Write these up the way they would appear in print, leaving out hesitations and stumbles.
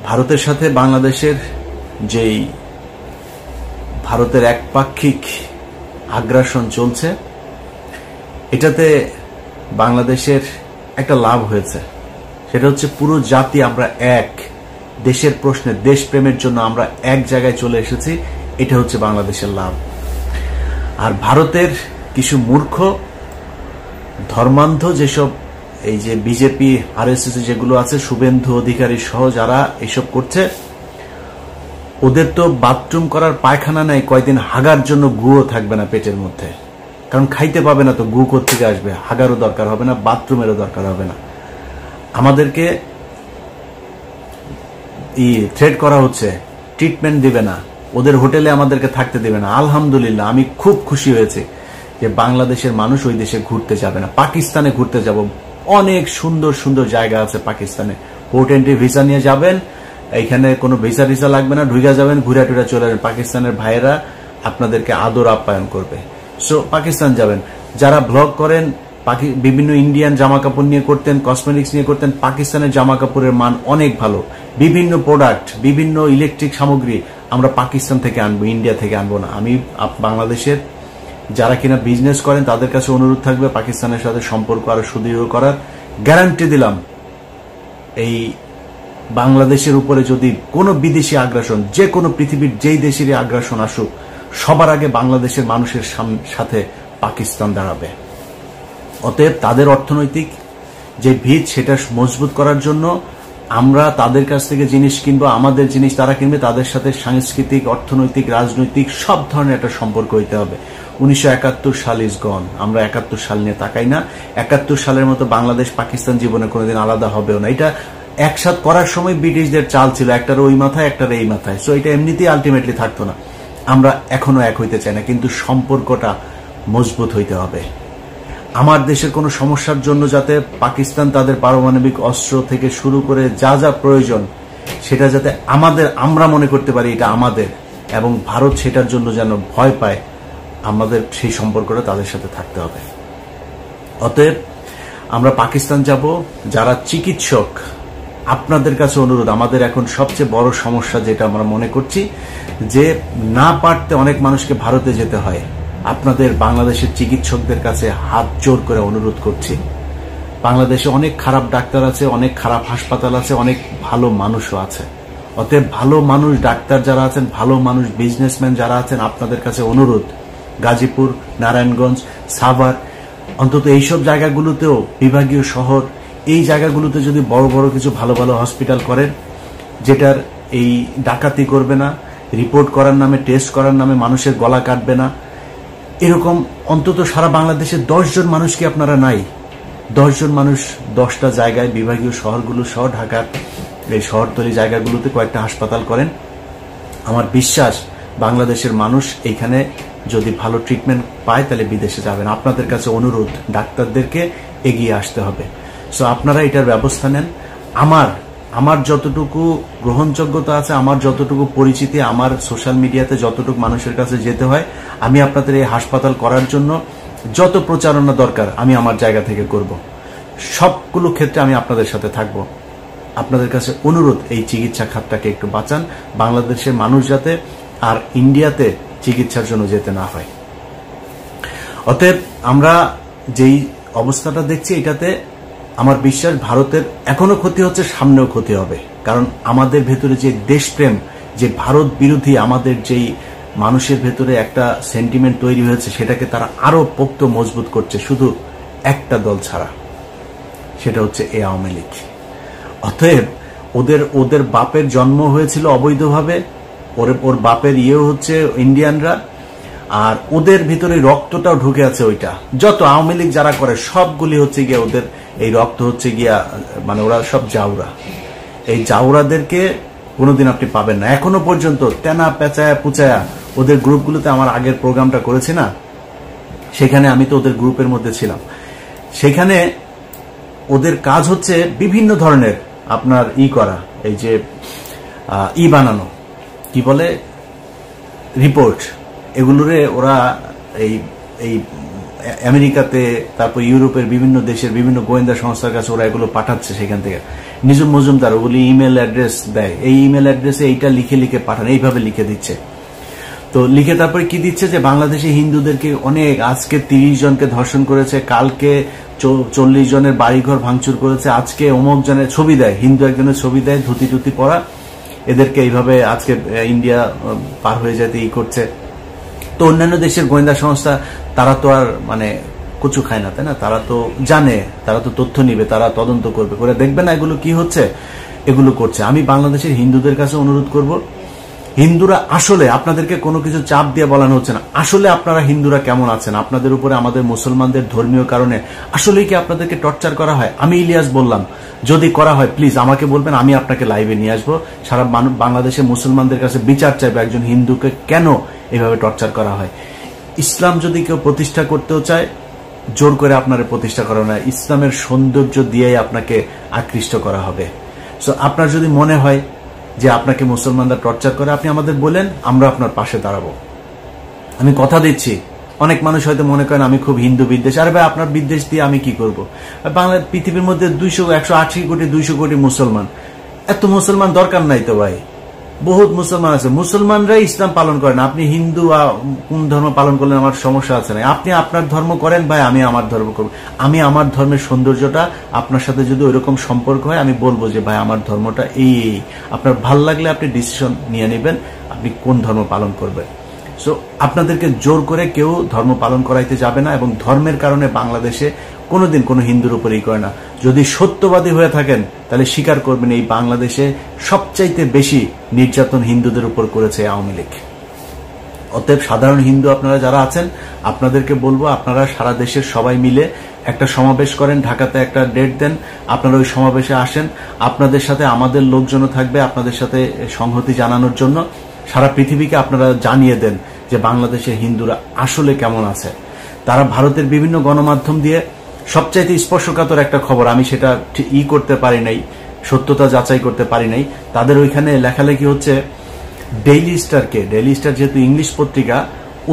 ভারতের সাথে বাংলাদেশের যেই ভারতের একপাক্ষিক আগ্রাসন চলছে, এটাতে বাংলাদেশের একটা লাভ হয়েছে। সেটা হচ্ছে পুরো জাতি আমরা এক, দেশের প্রশ্নে দেশপ্রেমের জন্য আমরা এক জায়গায় চলে এসেছি। এটা হচ্ছে বাংলাদেশের লাভ। আর ভারতের কিছু মূর্খ ধর্মান্ধ যেসব এই যে বিজেপি আরএসএস যেগুলো আছে, শুভেন্দু অধিকারী সহ যারা এইসব করছে, ওদের তো বাথরুম করার পায়খানা নাই, কয়দিন হাগার জন্য গুও থাকবে না পেটের মধ্যে। কারণ খাইতে পাবে না তো গু কোত্থেকে আসবে? হাগারও দরকার হবে না, বাথরুমেরও দরকার হবে না। আমাদেরকে থ্রেট করা হচ্ছে, ট্রিটমেন্ট দিবে না, ওদের হোটেলে আমাদেরকে থাকতে দেবে না। আলহামদুলিল্লাহ, আমি খুব খুশি হয়েছি যে বাংলাদেশের মানুষ ওই দেশে ঘুরতে যাবে না। পাকিস্তানে ঘুরতে যাব, অনেক সুন্দর সুন্দর জায়গা আছে পাকিস্তানে। পোর্ট এন্ট্রি ভিসা নিয়ে যাবেন, এইখানে কোনো ভিসা টিসা লাগবে না, ঢুকে যাবেন, ঘুরে টুরে চলে যাবেন। পাকিস্তানের ভাইয়েরা আপনাদেরকে আদর আপ্যায়ন করবে। সো পাকিস্তান যাবেন। যারা ব্লগ করেন, বিভিন্ন ইন্ডিয়ান জামা কাপড় নিয়ে করতেন, কসমেটিক্স নিয়ে করতেন, পাকিস্তানের জামা কাপড়ের মান অনেক ভালো। বিভিন্ন প্রোডাক্ট, বিভিন্ন ইলেকট্রিক সামগ্রী আমরা পাকিস্তান থেকে আনবো, ইন্ডিয়া থেকে আনবো না। আমি বাংলাদেশের যারা কিনা বিজনেস করেন তাদের কাছে অনুরোধ থাকবে পাকিস্তানের সাথে সম্পর্ক আরো সুদৃঢ় করার। গ্যারান্টি দিলাম, এই বাংলাদেশের উপরে যদি কোনো বিদেশি আগ্রাসন, যে কোনো পৃথিবীর যেই দেশেরই আগ্রাসন আসুক, সবার আগে বাংলাদেশের মানুষের সাথে পাকিস্তান দাঁড়াবে। অতএব তাদের অর্থনৈতিক যে ভিত, সেটা মজবুত করার জন্য আমরা তাদের কাছ থেকে জিনিস কিনবো, আমাদের জিনিস তারা কিনবে। তাদের সাথে সাংস্কৃতিক, অর্থনৈতিক, রাজনৈতিক সব ধরনের একটা সম্পর্ক হইতে হবে। 1971 সাল ইজ গন। আমরা 71 সাল নিয়ে তাকাই না। 71 সালের মতো বাংলাদেশ পাকিস্তান জীবনে কোনোদিন আলাদা হবেও না। এটা একসাথ করার সময় ব্রিটিশদের চাল ছিল, একটার ওই মাথায় একটার এই মাথায়। সো এটা এমনিতেই আলটিমেটলি থাকতো না। আমরা এখনো এক হইতে চাই না, কিন্তু সম্পর্কটা মজবুত হইতে হবে। আমার দেশের কোনো সমস্যার জন্য যাতে পাকিস্তান তাদের পারমাণবিক অস্ত্র থেকে শুরু করে যা যা প্রয়োজন, সেটা যাতে আমরা মনে করতে পারি এটা আমাদের, এবং ভারত সেটার জন্য যেন ভয় পায়, আমাদের সেই সম্পর্কটা তাদের সাথে থাকতে হবে। অতএব আমরা পাকিস্তান যাব। যারা চিকিৎসক, আপনাদের কাছে অনুরোধ, আমাদের এখন সবচেয়ে বড় সমস্যা যেটা আমরা মনে করছি, যে না পারতে অনেক মানুষকে ভারতে যেতে হয়। আপনাদের বাংলাদেশের চিকিৎসকদের কাছে হাত জোর করে অনুরোধ করছি, বাংলাদেশে অনেক খারাপ ডাক্তার আছে, অনেক খারাপ হাসপাতাল আছে, অনেক ভালো মানুষও আছে। অতএব ভালো মানুষ ডাক্তার যারা আছেন, ভালো মানুষ বিজনেসম্যান যারা আছেন, আপনাদের কাছে অনুরোধ, গাজীপুর, নারায়ণগঞ্জ, সাভার, অন্তত এইসব জায়গাগুলোতেও, বিভাগীয় শহর, এই জায়গাগুলোতে যদি বড় বড় কিছু ভালো ভালো হসপিটাল করেন, যেটার এই ডাকাতি করবে না, রিপোর্ট করার নামে, টেস্ট করার নামে মানুষের গলা কাটবে না, এরকম অন্তত সারা বাংলাদেশে 10 জন মানুষ কি আপনারা নাই? 10 জন মানুষ 10টা জায়গায়, বিভাগীয় শহরগুলো সহ ঢাকার এই শহরতলি জায়গাগুলোতে কয়েকটা হাসপাতাল করেন। আমার বিশ্বাস বাংলাদেশের মানুষ এইখানে যদি ভালো ট্রিটমেন্ট পায় তাহলে বিদেশে যাবেন। আপনাদের কাছে অনুরোধ, ডাক্তারদেরকে এগিয়ে আসতে হবে। সো আপনারা এটার ব্যবস্থা নেন। আমার যতটুকু গ্রহণযোগ্যতা আছে, আমার যতটুকু পরিচিতি, আমার সোশ্যাল মিডিয়াতে যতটুকু মানুষের কাছে যেতে হয়, আমি আপনাদের এই হাসপাতাল করার জন্য যত প্রচারণা দরকার আমি আমার জায়গা থেকে করব। সবগুলো ক্ষেত্রে আমি আপনাদের সাথে থাকব। আপনাদের কাছে অনুরোধ, এই চিকিৎসা খাতটাকে একটু বাঁচান, বাংলাদেশের মানুষ যাতে আর ইন্ডিয়াতে চিকিৎসার জন্য যেতে না হয়। অতএব আমরা যেই অবস্থাটা দেখছি, এটাতে আমার বিশ্বাস ভারতের এখনো ক্ষতি হচ্ছে, সামনেও ক্ষতি হবে। কারণ আমাদের ভেতরে যে দেশপ্রেম, যে ভারত বিরোধী আমাদের যেই মানুষের ভেতরে একটা সেন্টিমেন্ট তৈরি হয়েছে, সেটাকে তারা আরো পোক্ত মজবুত করছে, শুধু একটা দল ছাড়া, সেটা হচ্ছে এই আওয়ামী লীগ। অতএব ওদের বাপের জন্ম হয়েছিল অবৈধভাবে, ওর বাপের ইয়েও হচ্ছে ইন্ডিয়ানরা, আর ওদের ভিতরে রক্তটাও ঢুকে আছে। ওইটা যত আওয়ামী লীগ যারা করে সবগুলি হচ্ছে গিয়া ওদের এই রক্ত হচ্ছে গিয়া, মানে ওরা সব জাউরা। এই জাউরাদেরকে কোনোদিন আপনি পাবেন না। এখনো পর্যন্ত তেনা পেঁচায়া পুচায়া ওদের গ্রুপগুলোতে, আমার আগের প্রোগ্রামটা করেছি না, সেখানে আমি তো ওদের গ্রুপের মধ্যে ছিলাম। সেখানে ওদের কাজ হচ্ছে বিভিন্ন ধরনের আপনার করা, এই যে বানানো, কি বলে, রিপোর্ট, এগুলোরে ওরা এই আমেরিকাতে, তারপর ইউরোপের বিভিন্ন দেশের বিভিন্ন গোয়েন্দা সংস্থার কাছে ওরা এগুলো পাঠাচ্ছে। সেখান থেকে নিজুম মজুমদার ওগুলি ইমেল অ্যাড্রেস দেয়, এই ইমেল অ্যাড্রেসে এইটা লিখে লিখে পাঠান, এইভাবে লিখে দিচ্ছে। তো লিখে তারপরে কি দিচ্ছে যে বাংলাদেশে হিন্দুদেরকে অনেক, আজকে 30 জনকে ধর্ষণ করেছে, কালকে 40 জনের বাড়িঘর ভাঙচুর করেছে, আজকে অমুক জনের ছবি দেয়, হিন্দু একজনের ছবি দেয় ধুতি টুতি পরা, এদেরকে এইভাবে আজকে ইন্ডিয়া পার হয়ে যেতে করছে। তো অন্যান্য দেশের গোয়েন্দা সংস্থা তারা তো আর মানে কচু খায় না, তাই না? তারা তো জানে, তারা তো তথ্য নিবে, তারা তদন্ত করবে, করে দেখবে না এগুলো কি হচ্ছে, এগুলো করছে। আমি বাংলাদেশের হিন্দুদের কাছে অনুরোধ করব, হিন্দুরা আসলে, আপনাদেরকে কোনো কিছু চাপ দিয়ে বলানো হচ্ছে না, আসলে আপনারা হিন্দুরা কেমন আছেন? আপনাদের উপরে আমাদের মুসলমানদের ধর্মীয় কারণে আসলেই কি আপনাদেরকে টর্চার করা হয়? আমি ইলিয়াস বললাম, যদি করা হয় প্লিজ আমাকে বলবেন, আমি আপনাকে লাইভে নিয়ে আসবো, সারা বাংলাদেশের মুসলমানদের কাছে বিচার চাইবে একজন হিন্দুকে কেন এভাবে টর্চার করা হয়। ইসলাম যদি কেউ প্রতিষ্ঠা করতেও চায়, জোর করে আপনার প্রতিষ্ঠা করা না, ইসলামের সৌন্দর্য দিয়েই আপনাকে আকৃষ্ট করা হবে। সো আপনার যদি মনে হয় যে আপনাকে মুসলমানরা টর্চার করে, আপনি আমাদের বলেন, আমরা আপনার পাশে দাঁড়াবো। আমি কথা দিচ্ছি, অনেক মানুষ হয়তো মনে করেন আমি খুব হিন্দু বিদ্বেষ। আরে ভাই, আপনার বিদ্বেষ দিয়ে আমি কি করব? বাংলার পৃথিবীর মধ্যে 180 কোটি 200 কোটি মুসলমান, এত মুসলমান দরকার নাই তো ভাই, বহুত মুসলমান আছে, মুসলমানরাই ইসলাম পালন করেন। আপনি হিন্দু কোন ধর্ম পালন করলেন আমার সমস্যা আছে না, আপনি আপনার ধর্ম করেন ভাই, আমি আমার ধর্ম করব। আমি আমার ধর্মের সৌন্দর্যটা, আপনার সাথে যদি ওইরকম সম্পর্ক হয় আমি বলবো যে ভাই আমার ধর্মটা এই, আপনার ভাল লাগলে আপনি ডিসিশন নিয়ে নেবেন আপনি কোন ধর্ম পালন করবেন। সো আপনাদেরকে জোর করে কেউ ধর্ম পালন করাইতে যাবে না, এবং ধর্মের কারণে বাংলাদেশে কোনোদিন কোনো হিন্দুর উপরেই করে না। যদি সত্যবাদী হয়ে থাকেন তাহলে স্বীকার করবেন এই বাংলাদেশে সবচাইতে বেশি নির্যাতন হিন্দুদের উপর করেছে আওয়ামী লীগ। অতএব সাধারণ হিন্দু আপনারা যারা আছেন, আপনাদেরকে বলবো আপনারা সারা দেশের সবাই মিলে একটা সমাবেশ করেন, ঢাকাতে একটা ডেট দেন, আপনারা ওই সমাবেশে আসেন, আপনাদের সাথে আমাদের লোকজনও থাকবে আপনাদের সাথে সংহতি জানানোর জন্য। সারা পৃথিবীকে আপনারা জানিয়ে দেন যে বাংলাদেশের হিন্দুরা আসলে কেমন আছে। তারা ভারতের বিভিন্ন গণমাধ্যম দিয়ে সবচাইতে স্পর্শকাতর একটা খবর, আমি সেটা করতে পারি নাই, সত্যতা যাচাই করতে পারি নাই, তাদের ওইখানে লেখালেখি হচ্ছে ডেইলি স্টারকে, ডেইলি স্টার যেহেতু ইংলিশ পত্রিকা,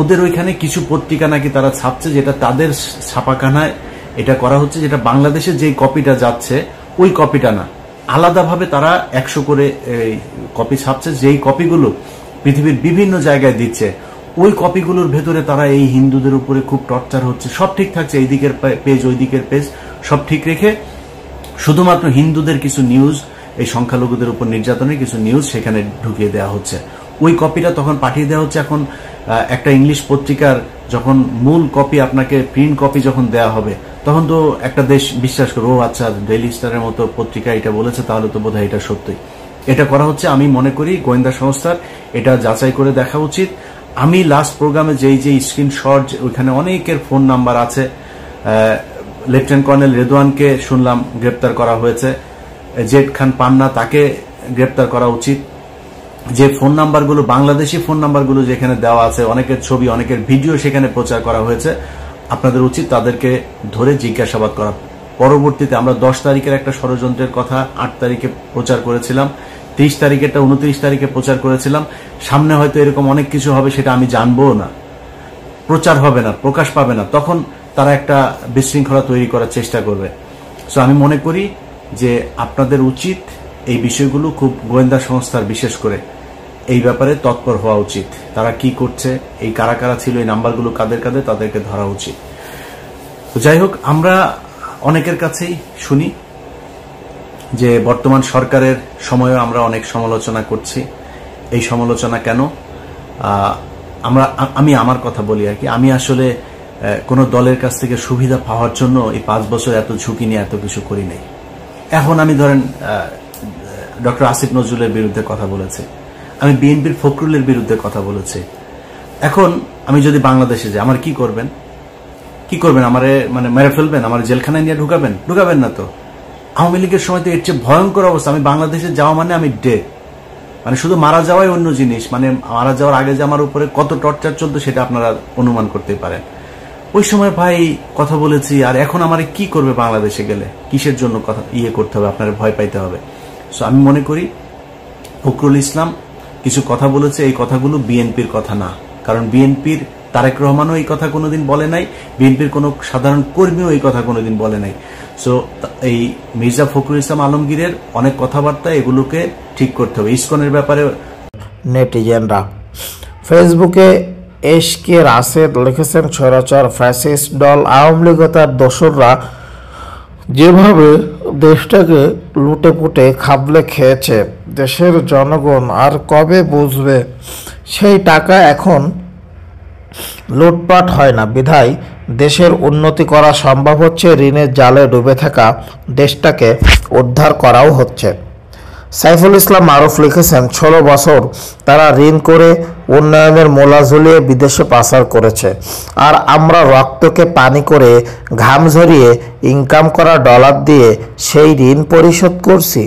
ওদের ওইখানে কিছু পত্রিকা নাকি তারা ছাপছে, যেটা তাদের ছাপাখানায় এটা করা হচ্ছে, যেটা বাংলাদেশে যেই কপিটা যাচ্ছে ওই কপিটা না, আলাদাভাবে তারা 100 করে কপি ছাপছে, যেই কপিগুলো পৃথিবীর বিভিন্ন জায়গায় দিচ্ছে। ওই কপিগুলোর ভেতরে তারা এই হিন্দুদের উপরে খুব টর্চার হচ্ছে, সব ঠিক থাকছে, এই দিকের পেজ ওই দিকের পেজ সব ঠিক রেখে শুধুমাত্র হিন্দুদের কিছু নিউজ, এই সংখ্যালঘুদের উপর নির্যাতনের কিছু নিউজ সেখানে ঢুকিয়ে দেওয়া হচ্ছে। ওই কপিটা তখন পাঠিয়ে দেওয়া হচ্ছে। এখন একটা ইংলিশ পত্রিকার যখন মূল কপি আপনাকে প্রিন্ট কপি যখন দেওয়া হবে, তখন তো একটা দেশ বিশ্বাস করবে, ও আচ্ছা ডেইলি স্টারের মতো পত্রিকা এটা বলেছে, তাহলে তো বোধহয় এটা সত্যই। এটা করা হচ্ছে। আমি মনে করি গোয়েন্দা সংস্থার এটা যাচাই করে দেখা উচিত। আমি লাস্ট প্রোগ্রামে যেই স্ক্রিনশট, ওইখানে অনেকের ফোন নাম্বার আছে। লেফটেন্যান্ট কর্নেল রেদওয়ানকে শুনলাম গ্রেপ্তার করা হয়েছে, জেড খান পান্না তাকে গ্রেপ্তার করা উচিত। যে ফোন নাম্বারগুলো, বাংলাদেশি ফোন নাম্বারগুলো যেখানে দেওয়া আছে, অনেকের ছবি অনেকের ভিডিও সেখানে প্রচার করা হয়েছে, আপনাদের উচিত তাদেরকে ধরে জিজ্ঞাসাবাদ করা। পরবর্তীতে আমরা 10 তারিখের একটা ষড়যন্ত্রের কথা 8 তারিখে প্রচার করেছিলাম, 30 তারিখেরটা 29 তারিখে প্রচার করেছিলাম। সামনে হয়তো এরকম অনেক কিছু হবে, সেটা আমি জানবো না, প্রচার হবে না, প্রকাশ পাবে না, তখন তারা একটা বিশৃঙ্খলা তৈরি করার চেষ্টা করবে। সো আমি মনে করি যে আপনাদের উচিত এই বিষয়গুলো খুব, গোয়েন্দা সংস্থার বিশেষ করে এই ব্যাপারে তৎপর হওয়া উচিত। তারা কি করছে, এই কারা কারা ছিল, এই নাম্বারগুলো কাদের কাদের, তাদেরকে ধরা উচিত। তো যাই হোক, আমরা অনেকের কাছেই শুনি যে বর্তমান সরকারের সময়ও আমরা অনেক সমালোচনা করছি। এই সমালোচনা কেন? আমি আমার কথা বলি আর কি, আমি আসলে কোন দলের কাছ থেকে সুবিধা পাওয়ার জন্য এই 5 বছর এত ঝুঁকি নিয়ে এত কিছু করি নাই। এখন আমি ধরেন ডক্টর আসিফ নজরুলের বিরুদ্ধে কথা বলেছি, আমি বিএনপির ফখরুলের বিরুদ্ধে কথা বলেছি। এখন আমি যদি বাংলাদেশে যাই, আমার কি করবেন? কি করবেন? আমারে মানে মেরে ফেলবেন? আমার জেলখানায় নিয়ে ঢুকাবেন না তো। আওয়ামী লীগের সময় তো এর চেয়ে ভয়ঙ্কর অবস্থা। আমি বাংলাদেশে যাওয়া মানে আমি ডেড, মানে শুধু মারা যাওয়াই অন্য জিনিস, মানে মারা যাওয়ার আগে যে আমার উপরে কত টর্চার চলতো সেটা আপনারা অনুমান করতে পারেন। ওই সময় ভাই কথা বলেছি, আর এখন আমার কি করবে বাংলাদেশে গেলে? কিসের জন্য কথা করতে হবে, আপনারা ভয় পাইতে হবে? সো আমি মনে করি ফখরুল ইসলাম কিছু কথা বলেছে, এই কথাগুলো বিএনপির কথা না, কারণ বিএনপির তারেক রহমানও এই কথা কোনোদিন বলে নাই, বিএনপির কোনো সাধারণ কর্মীও এই কথা কোনোদিন বলে নাই। সো এই মির্জা ফখরুল ইসলাম আলমগীরের অনেক কথাবার্তা, এগুলোকে ঠিক করতে হবে। ইসকনের ব্যাপারে নেটিজেনরা ফেসবুকে এশকে রাশেদ লিখেছেন, স্বৈরাচার ফ্যাসিস্ট দল আওয়ামী লীগ ও তার দোসররা যেভাবে দেশটাকে লুটে পুটে খাবলে খেয়েছে, দেশের জনগণ আর কবে বুঝবে সেই টাকা এখন লুটপাট হয় না বিধায় দেশের উন্নতি করা সম্ভব হচ্ছে, ঋণের জালে ডুবে থাকা দেশটাকে উদ্ধার করাও হচ্ছে। সাইফুল ইসলাম মারুফ লিখেছেন, 16 বছর তারা ঋণ করে উন্নয়নের মোলা ঝুলিয়ে বিদেশে পাচার করেছে, আর আমরা রক্তকে পানি করে ঘাম ঝরিয়ে ইনকাম করা ডলার দিয়ে সেই ঋণ পরিশোধ করছি।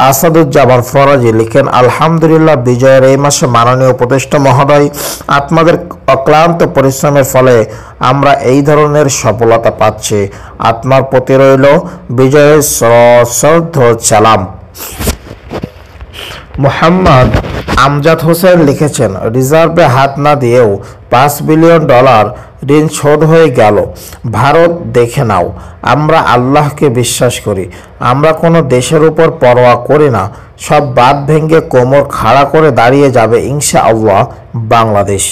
আসাদুজ্জামান ফরাজি লিখেন, আলহামদুলিল্লাহ, বিজয়ের এই মাসে মাননীয় উপদেষ্টা মহোদয় আপনাদের অক্লান্ত পরিশ্রমের ফলে আমরা এই ধরনের সফলতা পাচ্ছি। আত্মার প্রতি রইল বিজয়ের সশ্রদ্ধ সালাম। মোহাম্মদ আমজাদ হোসেন লিখেছেন, রিজার্ভে হাত না দিয়েও $5 বিলিয়ন ঋণ শোধ হয়ে গেল। ভারত দেখে নাও, আমরা আল্লাহকে বিশ্বাস করি, আমরা কোনো দেশের উপর পরোয়া করি না, সব বাঁধ ভেঙে কোমর খাড়া করে দাঁড়িয়ে যাবে ইনশাআল্লাহ বাংলাদেশ।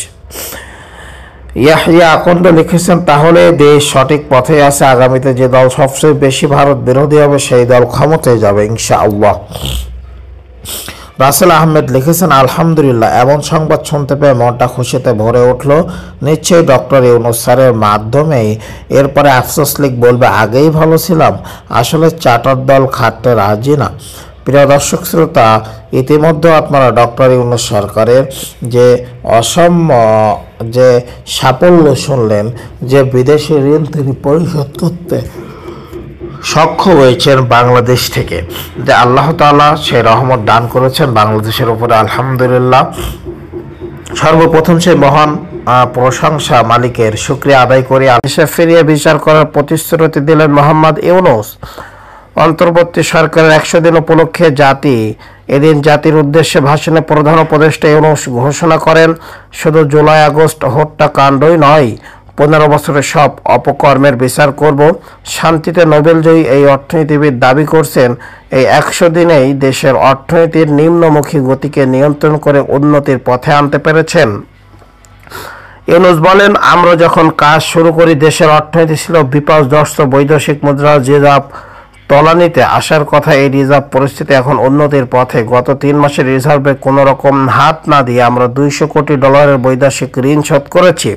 ইয়াহিয়া আকন্দ লিখেছেন, তাহলে দেশ সঠিক পথে আছে, আগামীতে যে দল সবচেয়ে বেশি ভারত বিরোধী হবে সেই দল ক্ষমতায় যাবে ইনশাআল্লাহ। রাসেল আহমেদ লিখেছেন, আলহামদুলিল্লাহ, এমন সংবাদ শুনতে পেয়ে মনটা খুশিতে ভরে উঠল। নিশ্চয়ই ডক্টর ইউনূস স্যারের মাধ্যমেই এরপরে আফসোস লীগ বলবে আগেই ভালো ছিলাম। আসলে চার্টার দল খাটতে রাজি না। প্রিয় দর্শক শ্রোতা, ইতিমধ্যে আপনারা ডক্টর ইউনূস সরকারের যে অসাম্য যে সাফল্য শুনলেন, যে বিদেশি ঋণ তিনি পরিশোধ করতে সক্ষম হয়েছেন বাংলাদেশ থেকে, যে আল্লাহ তাআলা সেই রহমত দান করেছেন বাংলাদেশের উপরে, আলহামদুলিল্লাহ। সর্বপ্রথম সেই মহান প্রশংসা মালিকের শুকরিয়া আদায় করে দেশে ফিরিয়ে বিচার করার প্রতিশ্রুতি দিলেন মোহাম্মদ ইউনূস। অন্তর্বর্তী সরকারের 100 দিন উপলক্ষে এদিন জাতির উদ্দেশ্যে ভাষণে প্রধান উপদেষ্টা ইউনূস ঘোষণা করেন, শুধু জুলাই আগস্ট হত্যাকাণ্ডই নয়, 15 বছরের সব অপকর্মের বিচার করব। শান্তিতে নোবেলজয়ী এই অর্থনীতিবিদ দাবি করছেন, এই 100 দিনেই দেশের অর্থনীতির নিম্নমুখী গতিকে নিয়ন্ত্রণ করে উন্নতির পথে আনতে পেরেছেন। ইউনূস বলেন, আমরা যখন কাজ শুরু করি দেশের অর্থনীতি ছিল বিপর্যস্ত, বৈদেশিক মুদ্রা রিজার্ভ তলানিতে আসার কথা। এই রিজার্ভ পরিস্থিতি এখন উন্নতির পথে। গত 3 মাসের রিজার্ভে কোনো রকম হাত না দিয়ে আমরা $200 কোটি বৈদেশিক ঋণ শোধ করেছি।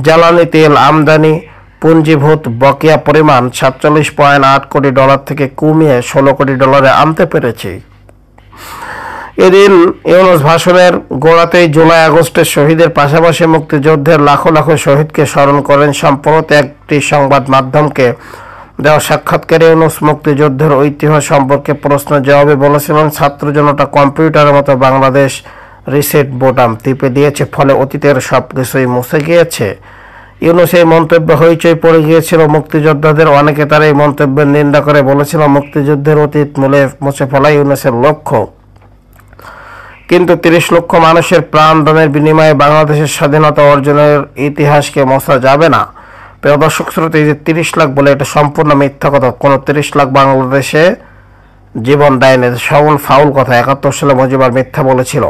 জ্বালানি তেল আমদানি পুঞ্জীভূত বকেয়া পরিমাণ $47.8 কোটি থেকে কমিয়ে $16 কোটি আনতে পেরেছি। এদিন ইউনূস ভাষণের গোড়াতেই জুলাই আগস্টের শহীদের পাশাপাশি মুক্তিযুদ্ধের লাখো লাখো শহীদকে স্মরণ করেন। সম্প্রতি একটি সংবাদ মাধ্যমকে দেওয়া সাক্ষাৎকারে ইউনূস মুক্তিযুদ্ধের ঐতিহ্য সম্পর্কে প্রশ্নের জবাবে বলেছিলেন, ছাত্র জনতা কম্পিউটারের মতো বাংলাদেশ রিসেট বোতাম টিপে দিয়েছে, ফলে অতীতের সবকিছুই মুছে গিয়েছে। ইউনূস এই মন্তব্য হইচই পড়ে গিয়েছিল মুক্তিযোদ্ধাদের। অনেকে তার এই মন্তব্যের নিন্দা করে বলেছিল, মুক্তিযুদ্ধের অতীত মুছে ফেলাই ইউনূসের লক্ষ্য। কিন্তু 30 লক্ষ মানুষের প্রাণ দানের বিনিময়ে বাংলাদেশের স্বাধীনতা অর্জনের ইতিহাসকে মোছা যাবে না। প্রিয় দর্শক শ্রোতা, এই যে 30 লাখ বলে, এটা সম্পূর্ণ মিথ্যা কথা। কোনো 30 লাখ বাংলাদেশে জীবন দেয়নি, সবল ফাউল কথা। 71 সালে মুজিবুর মিথ্যা বলেছিল।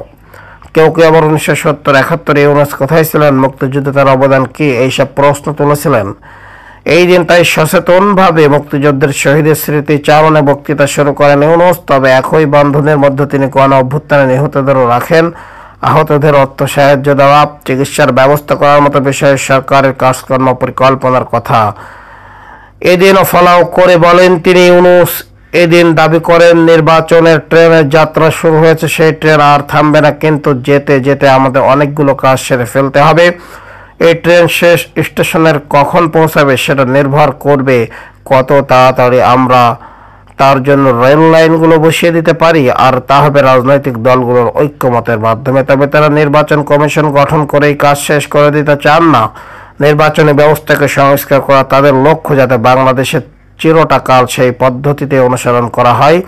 কেউ কেউ আবার 1970, 71 ইউনূস কোথায় ছিলেন, মুক্তিযুদ্ধে তার অবদান কি, এইসব প্রশ্ন তুলেছিলেন। এই দিন তাই সচেতনভাবে মুক্তিযুদ্ধের শহীদের স্মৃতি চারণে বক্তৃতা শুরু করেন ইউনূস। তবে একই বন্ধনের মধ্যে তিনি গণ অভ্যুত্থানে নিহতদেরও রাখেন। আহতদের অর্থ সাহায্য দেওয়া, চিকিৎসার ব্যবস্থা করার মতো বিষয়ে সরকারের কাজকর্ম পরিকল্পনার কথা এদিনও ফলাও করে বলেন তিনি। ইউনূস এদিন দাবি করেন, নির্বাচনের ট্রেনের যাত্রা শুরু হয়েছে, সেই ট্রেন আর থামবে না, কিন্তু যেতে যেতে আমাদের অনেকগুলো কাজ সেরে ফেলতে হবে। এই ট্রেন শেষ স্টেশনের কখন পৌঁছাবে সেটা নির্ভর করবে কত তাড়াতাড়ি আমরা তার জন্য রেল লাইনগুলো বসিয়ে দিতে পারি, আর তা হবে রাজনৈতিক দলগুলোর ঐক্যমতের মাধ্যমে। তবে তারা নির্বাচন কমিশন গঠন করেই কাজ শেষ করে দিতে চান না। নির্বাচনী ব্যবস্থাকে সংস্কার করা তাদের লক্ষ্য, যাতে বাংলাদেশের চিরটা কাল সেই পদ্ধতিতে অনুসরণ করা হয়।